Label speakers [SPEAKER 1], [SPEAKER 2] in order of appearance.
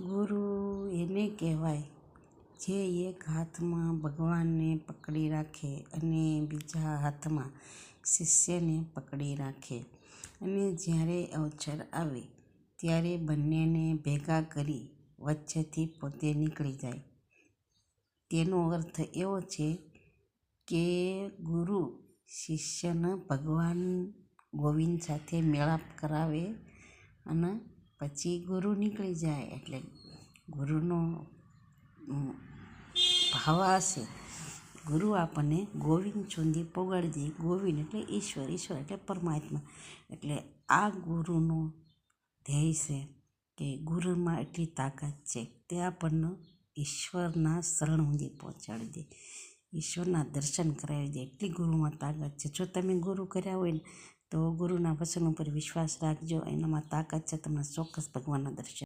[SPEAKER 1] ગુરુ એને કહેવાય જે એક હાથમાં ભગવાનને પકડી રાખે અને બીજા હાથમાં શિષ્યને પકડી રાખે અને જ્યારે અવસર આવે ત્યારે બંનેને ભેગા કરી વચ્ચેથી પોતે નીકળી જાય. તેનો અર્થ એવો છે કે ગુરુ શિષ્યને ભગવાન ગોવિંદ સાથે મેળાપ કરાવે અને પછી ગુરુ નીકળી જાય. એટલે ગુરુનો ભાવ હશે. ગુરુ આપણને ગોવિંદ સુધી પહોંચાડી દે. ગોવિંદ એટલે ઈશ્વર, ઈશ્વર એટલે પરમાત્મા. એટલે આ ગુરુનો ધ્યેય છે કે ગુરુમાં એટલી તાકાત છે તે આપણને ઈશ્વરના શરણ સુધી પહોંચાડી દે, ઈશ્વરના દર્શન કરાવી દે. એટલી ગુરુમાં તાકાત છે. જો તમે ગુરુ કર્યા હોય ને તો ગુરુના વચન ઉપર વિશ્વાસ રાખજો. એનામાં તાકાત છે. તમને ચોક્કસ ભગવાનના દર્શન